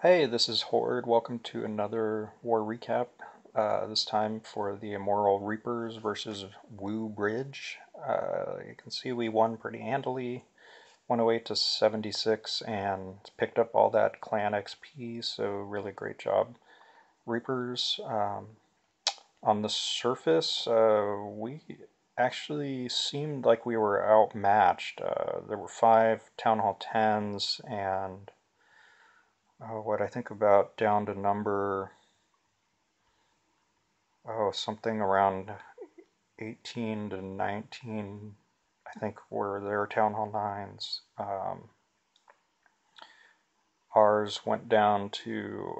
Hey, this is Horde. Welcome to another war recap. This time for the Immoral Reapers versus WuBridge. You can see we won pretty handily, 108 to 76, and picked up all that clan XP. So really great job, Reapers. On the surface, we actually seemed like we were outmatched. There were 5 Town Hall 10s and what I think about down to number, something around 18 to 19, I think were their Town Hall 9s. Ours went down to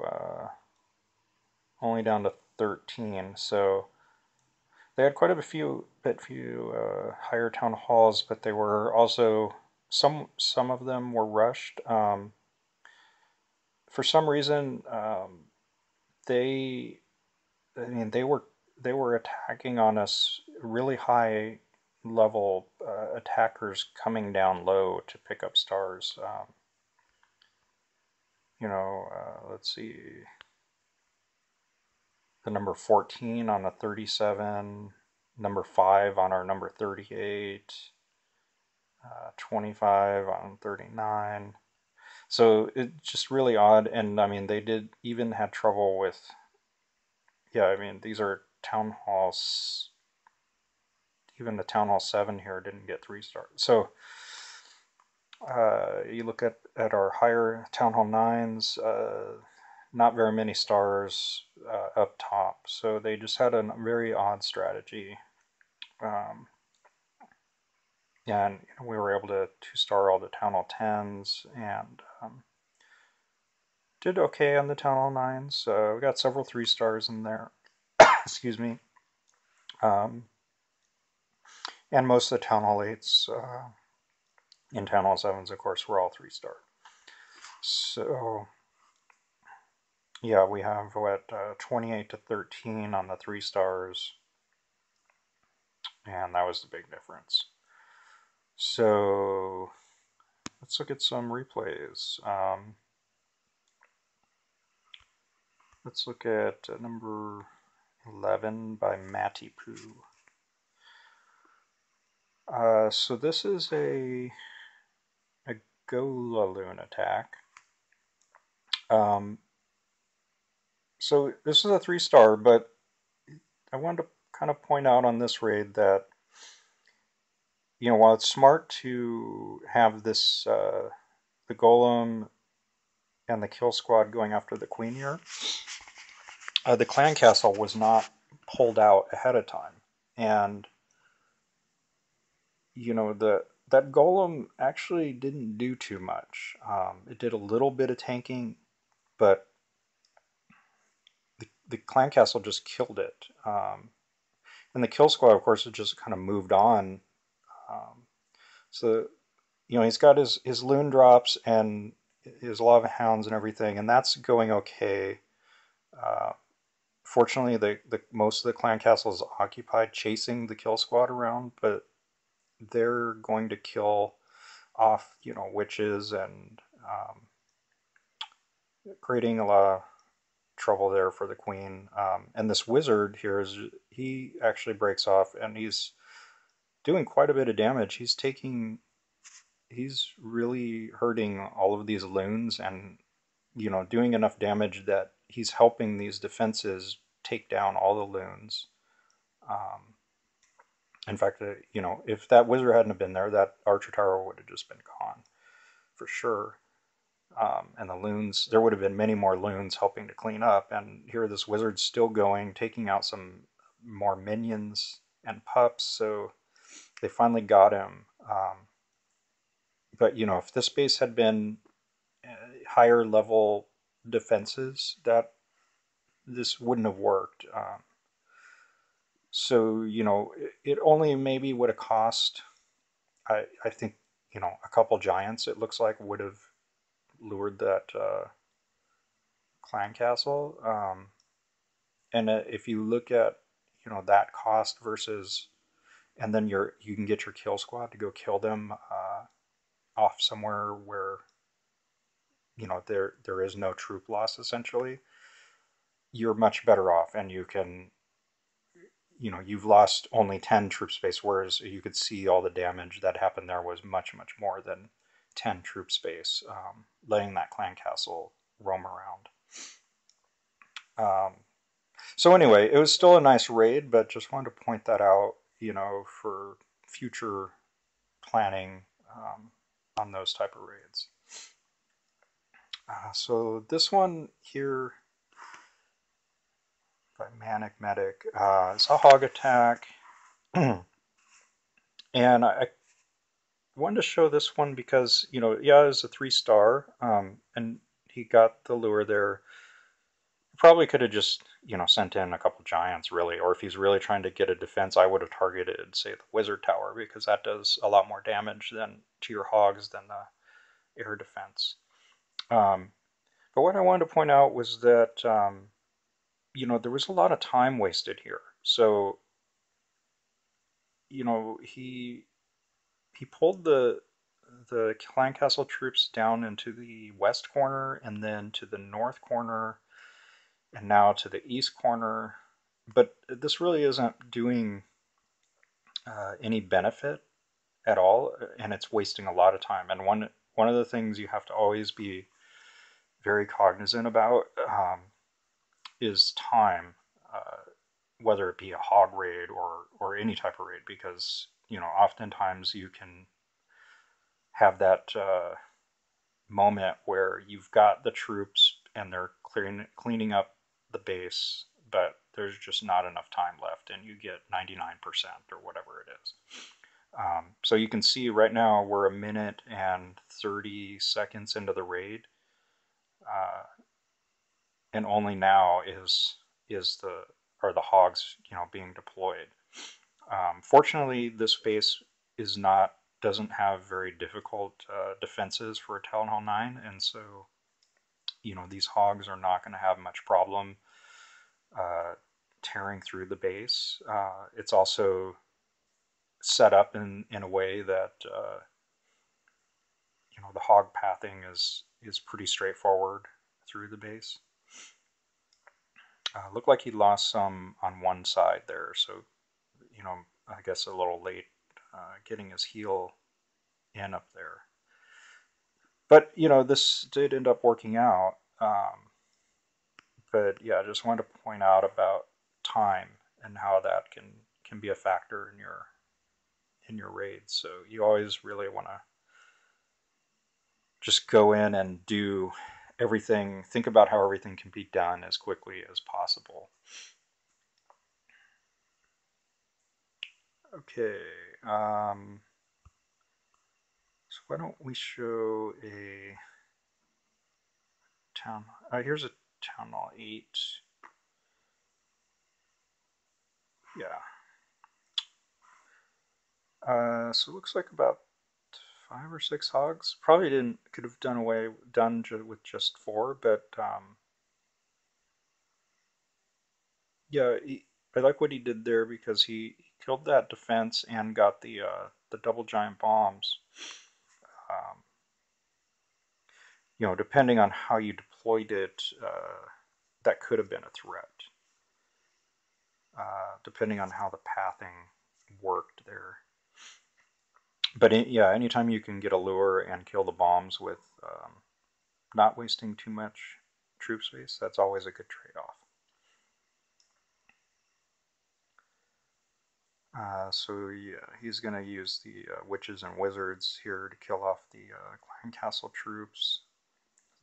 only down to 13, so they had quite a few higher town halls, but they were also some of them were rushed. For some reason, they I mean, they were attacking on us really high level attackers coming down low to pick up stars. Let's see, the number 14 on a 37, number 5 on our number 38, 25 on 39. So it's just really odd, and I mean, they did even had trouble with. Yeah, I mean, these are town halls. Even the Town Hall 7 here didn't get 3 stars. So you look at our higher Town Hall 9s, not very many stars up top. So they just had a very odd strategy. Um, and we were able to 2-star all the Town Hall 10s and did okay on the Town Hall 9s. We got several 3 stars in there. Excuse me. Um, and most of the Town Hall 8s in Town Hall 7s, of course, were all 3-star. So, yeah, we have 28 to 13 on the 3 stars, and that was the big difference. So, let's look at some replays. Let's look at number 11 by Matty Poo. So this is a Golaloon attack. So this is a 3-star, but I wanted to kind of point out on this raid that, while it's smart to have this the golem and the kill squad going after the queen here, the clan castle was not pulled out ahead of time, and that golem actually didn't do too much. It did a little bit of tanking, but the clan castle just killed it. And the kill squad, of course, it just kind of moved on. So, he's got his loon drops and his lava hounds and everything, and that's going okay. Fortunately, the most of the clan castle is occupied chasing the kill squad around, but they're going to kill off, witches and creating a lot of trouble there for the queen. And this wizard here he actually breaks off, and he's doing quite a bit of damage. He's really hurting all of these loons, and doing enough damage that he's helping these defenses take down all the loons. In fact, if that wizard hadn't have been there, that archer tower would have just been gone for sure. And the loons, there would have been many more loons helping to clean up. And here this wizard's still going, taking out some more minions and pups. So they finally got him. But if this base had been higher level defenses, that this wouldn't have worked. So it only maybe would have cost. I think a couple giants. It looks like would have lured that clan castle. And if you look at that cost versus, and then you can get your kill squad to go kill them off somewhere where there is no troop loss essentially, you're much better off, and you've lost only 10 troop space, whereas you could see all the damage that happened there was much, much more than 10 troop space, letting that clan castle roam around. Um, so anyway, it was still a nice raid, but just wanted to point that out, for future planning on those type of raids. So this one here by Manic Medic, it's a hog attack. And I wanted to show this one because, yeah, it's a 3-star, and he got the lure there. Probably could have just, sent in a couple giants, really. Or if he's really trying to get a defense, I would have targeted, say, the wizard tower, because that does a lot more damage to your hogs than the air defense. But what I wanted to point out was that, there was a lot of time wasted here. So, he pulled the clan castle troops down into the west corner, and then to the north corner, and now to the east corner. But this really isn't doing any benefit at all, and it's wasting a lot of time. And one of the things you have to always be very cognizant about is time, whether it be a hog raid or any type of raid, because oftentimes you can have that moment where you've got the troops and they're cleaning up the base, but there's just not enough time left, and you get 99% or whatever it is. So you can see right now we're a minute and 30 seconds into the raid, and only now are the hogs being deployed. Fortunately, this base doesn't have very difficult defenses for a Town Hall 9, and so these hogs are not going to have much problem tearing through the base. It's also set up in a way that the hog pathing is pretty straightforward through the base. Looked like he lost some on one side there, so I guess a little late getting his heel in up there. But this did end up working out. But yeah, I just wanted to point out about time and how that can be a factor in your raids. So you always really want to just go in and do everything, think about how everything can be done as quickly as possible. Okay, so why don't we show a town, here's a Town Hall 8. Yeah. So it looks like about 5 or 6 hogs. Probably could have done with just 4, but yeah, I like what he did there because he killed that defense and got the double giant bombs. Depending on how you deployed it, that could have been a threat. Depending on how the pathing worked there. But yeah, anytime you can get a lure and kill the bombs with not wasting too much troop space, that's always a good trade-off. So yeah, he's going to use the witches and wizards here to kill off the clan castle troops.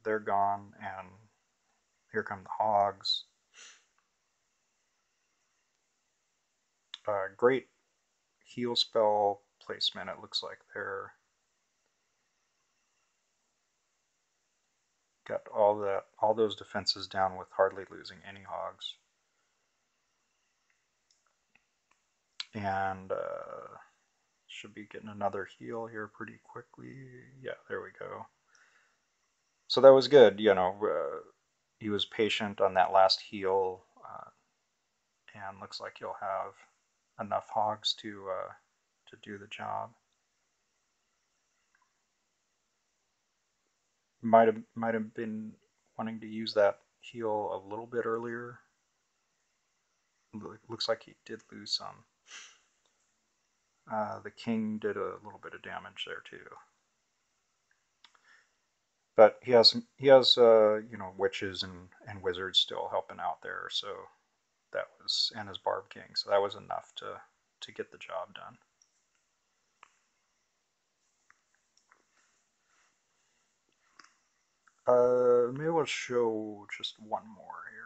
They're gone, and here come the hogs. Great heal spell placement, it looks like they're got all those defenses down with hardly losing any hogs. And should be getting another heal here pretty quickly. Yeah, there we go. So that was good. He was patient on that last heal, and looks like he'll have enough hogs to do the job. Might have been wanting to use that heal a little bit earlier. Looks like he did lose some. The king did a little bit of damage there too, but he has witches and wizards still helping out there. So that was, and his barb king. So that was enough to get the job done. Maybe we'll show just one more here.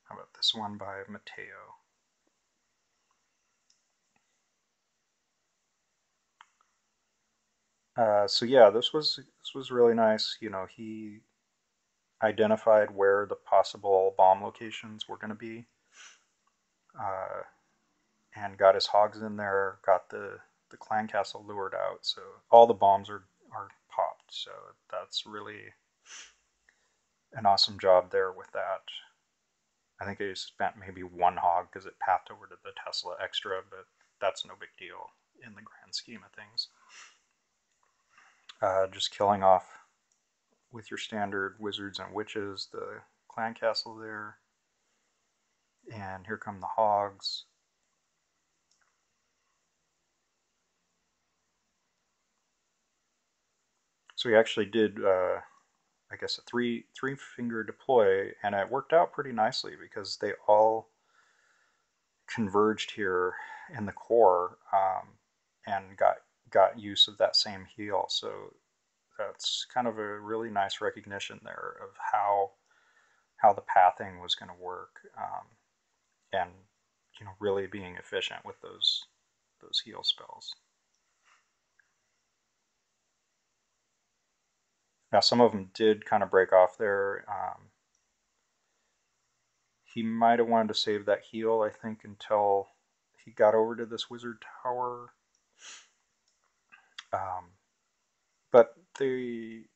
How about this one by Matteo? So yeah, this was really nice. He identified where the possible bomb locations were going to be, uh, and got his hogs in there. Got the clan castle lured out, so all the bombs are popped. So that's really an awesome job there with that. I think I spent maybe one hog because it pathed over to the Tesla extra, but that's no big deal in the grand scheme of things. Just killing off with your standard wizards and witches the clan castle there. And here come the hogs. So we actually did, I guess, a three finger deploy, and it worked out pretty nicely because they all converged here in the core, and got use of that same heal. So that's kind of a really nice recognition there of how the pathing was going to work, and really being efficient with those heal spells. Now some of them did kind of break off there. He might have wanted to save that heal, I think, until he got over to this wizard tower. Um, but he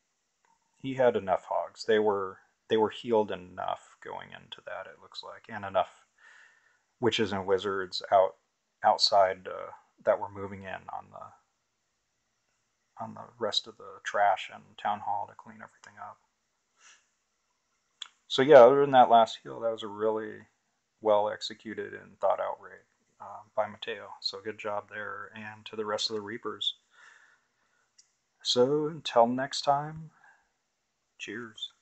had enough hogs. They were healed enough going into that. It looks like, and enough witches and wizards outside, that were moving in on the rest of the trash and town hall to clean everything up. So yeah, other than that last heal, that was a really well executed and thought out raid, by Mateo. So good job there, and to the rest of the Reapers. So until next time, cheers.